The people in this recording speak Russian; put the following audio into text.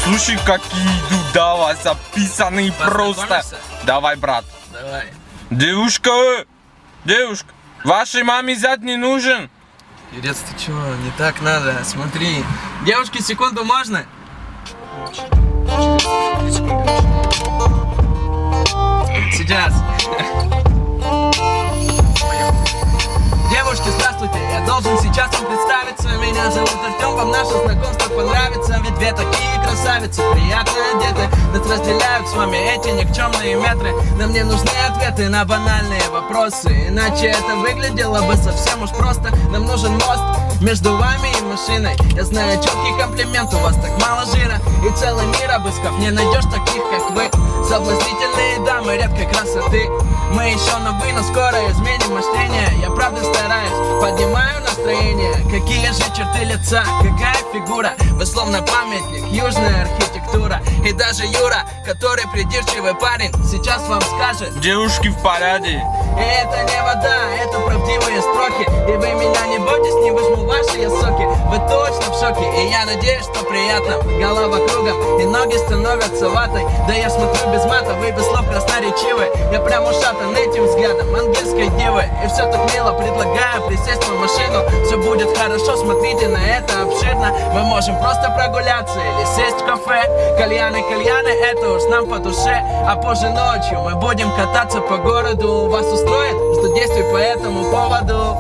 Слушай, какие идут, да, вас описанные просто. Давай, брат. Давай. Девушка, вашей маме зять не нужен? Юрец, ты чего? Не так надо, смотри. Девушки, секунду можно? Сейчас. Девушки, здравствуйте, я должен сейчас вам представиться. Меня зовут Артем, вам наше знакомство понравится. Ведь две такие красавицы, приятно одеты. Нас разделяют с вами эти никчемные метры. Нам не нужны ответы на банальные вопросы, иначе это выглядело бы совсем уж просто. Нам нужен мост между вами и машиной. Я знаю четкий комплимент, у вас так мало жира. И целый мир обыскав, не найдешь таких, как вы. Соблазнительные дамы редкой красоты. Мы еще новы, но скоро изменим мышление. Я правда стараюсь, поднимаю настроение. Какие же черты лица, какая фигура. Вы словно памятник, южная архитектура. И даже Юра, который придирчивый парень, сейчас вам скажет: девушки в порядке. и это не вода, это правдивые строки. И вы меня не бойтесь, не выжму ваши я соки. Вы точно в шоке, и я надеюсь, что приятно. Голова кругом, и ноги становятся ватой. Да я смотрю без мата, вы без слов красноречивы. Я прям ушатан этим взглядом ангельской девы. И все так мило, предлагаю присесть в машину. Все будет хорошо, смотрите на это обширно. Мы можем просто прогуляться или сесть в кафе. Кальяны, это уж нам по душе. А позже ночью мы будем кататься по городу. Вас устроит, что действий по этому поводу?